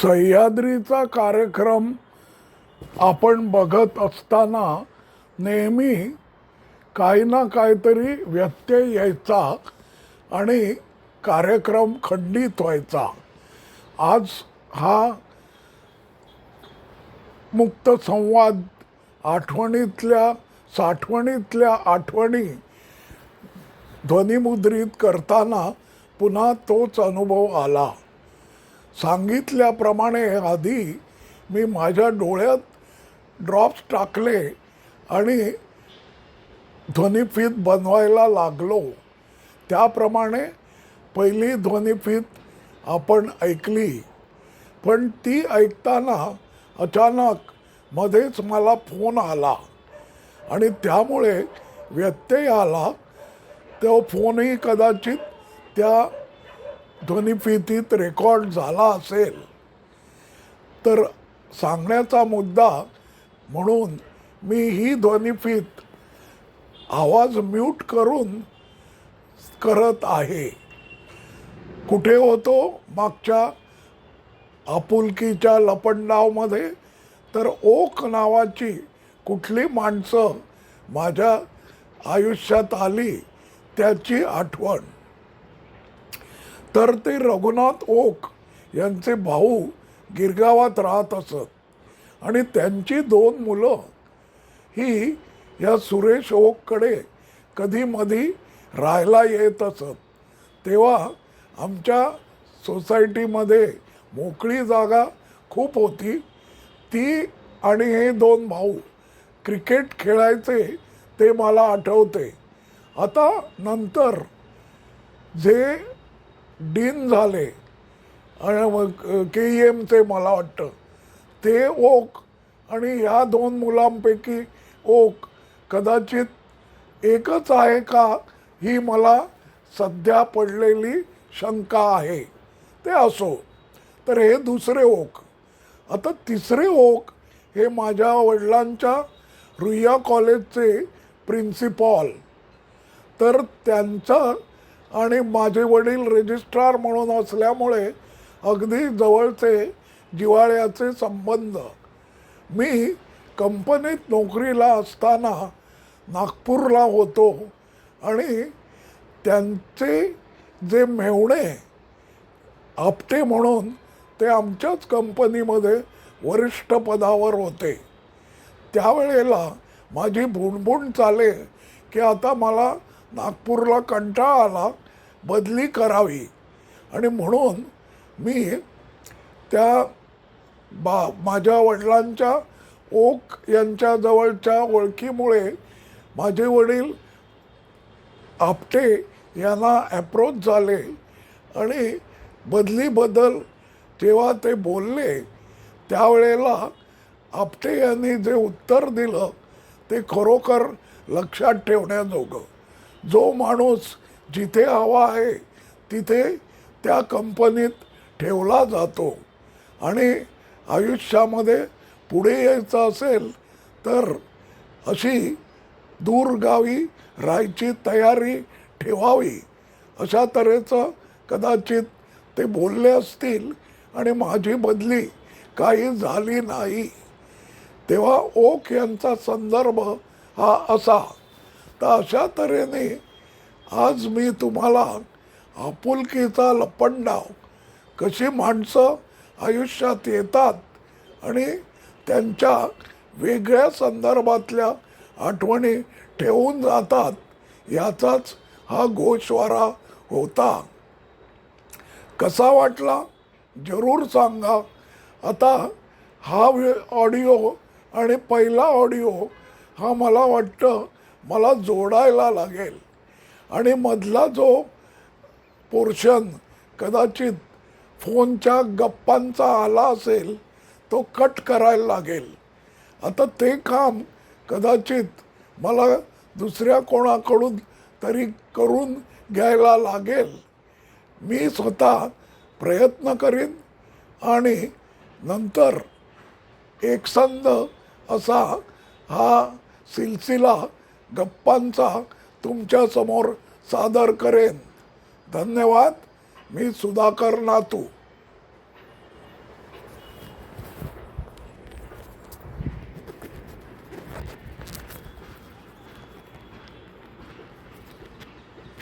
सह्याद्रीचा कार्यक्रम आपण बघत असताना नेहमी काही ना काहीतरी व्यत्यय यायचा आणि कार्यक्रम खंडित व्हायचा. आज हा मुक्त संवाद आठवणीतल्या साठवणीतल्या आठवणी ध्वनिमुद्रित करताना पुन्हा तोच अनुभव आला. सांगितल्याप्रमाणे आधी मी माझ्या डोळ्यात ड्रॉप्स टाकले आणि ध्वनिफीत बनवायला लागलो. त्याप्रमाणे पहिली ध्वनिफीत आपण ऐकली, पण ती ऐकताना अचानक मध्येच मला फोन आला आणि त्यामुळे व्यत्यय आला. तो फोनही कदाचित त्या ध्वनिफितीत रेकॉर्ड झाला असेल. तर सांगण्याचा मुद्दा म्हणून मी ही ध्वनिफीत आवाज म्यूट करून करत आहे. कुठे होतो? मागच्या आपुलकीच्या लपंडावमध्ये. तर ओक नावाची कुठली माणसं माझ्या आयुष्यात आली त्याची आठवण. तर ते रघुनाथ ओक यांचे भाऊ गिरगावात राहत असत आणि त्यांची 2 मुलं ही या सुरेश ओककडे कधी मधी राहायला येत असत. तेव्हा आमच्या सोसायटीमध्ये मोकळी जागा खूप होती. ती आणि हे 2 भाऊ क्रिकेट खेळायचे ते मला आठवते. आता नंतर जे डीन झाले KEMचे मला वाटतं, ते ओक आणि ह्या 2 मुलांपैकी ओक कदाचित एकच आहे का ही मला सध्या पडलेली शंका आहे. ते असो. तर हे दुसरे ओक. आता तिसरे ओक हे माझ्या वडिलांच्या रुईया कॉलेजचे प्रिन्सिपॉल. तर त्यांचं आणि माझे वडील रजिस्ट्रार म्हणून असल्यामुळे अगदी जवळचे जिव्हाळ्याचे संबंध. मी कंपनीत नोकरीला असताना नागपूरला होतो आणि त्यांचे जे मेव्हणे आपटे म्हणून ते आमच्याच कंपनीमध्ये वरिष्ठ पदावर होते. त्यावेळेला माझी भुणभुण चाले की आता मला नागपूरला कंटाळा आला, बदली करावी. आणि म्हणून मी त्या माझ्या वडिलांच्या ओक यांच्या जवळच्या ओळखीमुळे माझे वडील आपटे यांना ॲप्रोच झाले आणि बदल जेव्हा ते बोलले त्यावेळेला आपटे यांनी जे उत्तर दिलं ते खरोखर लक्षात ठेवण्याजोगं. जो माणूस जिथे हवा आहे तिथे त्या कंपनीत ठेवला जातो आणि आयुष्यामध्ये पुढे यायचं असेल तर अशी दूरगावी राहायची तयारी ठेवावी. अशा तऱ्हेचं कदाचित ते बोलले असतील आणि माझी बदली काही झाली नाही. तेव्हा ओक यांचा संदर्भ हा असा. तर अशा तऱ्हेने आज मी तुम्हाला आपुलकीचा लपंडाव, कशी माणसं आयुष्यात येतात आणि त्यांच्या वेगळ्या संदर्भातल्या आठवणी ठेवून जातात, याचाच हा गोषवारा होता. कसा वाटला जरूर सांगा. आता हा ऑडिओ आणि पहिला ऑडिओ हा मला वाटतं मला जोडायला लागेल आणि मधला जो पोर्शन कदाचित फोनच्या गप्पांचा आला असेल तो कट करायला लागेल. आता ते काम कदाचित मला दुसऱ्या कोणाकडून तरी करून घ्यायला लागेल. मी स्वतः प्रयत्न करीन आणि नंतर एकसंध असा हा सिलसिला गप्पांचा तुमच्यासमोर सादर करेन. धन्यवाद. मी सुधाकर नातू.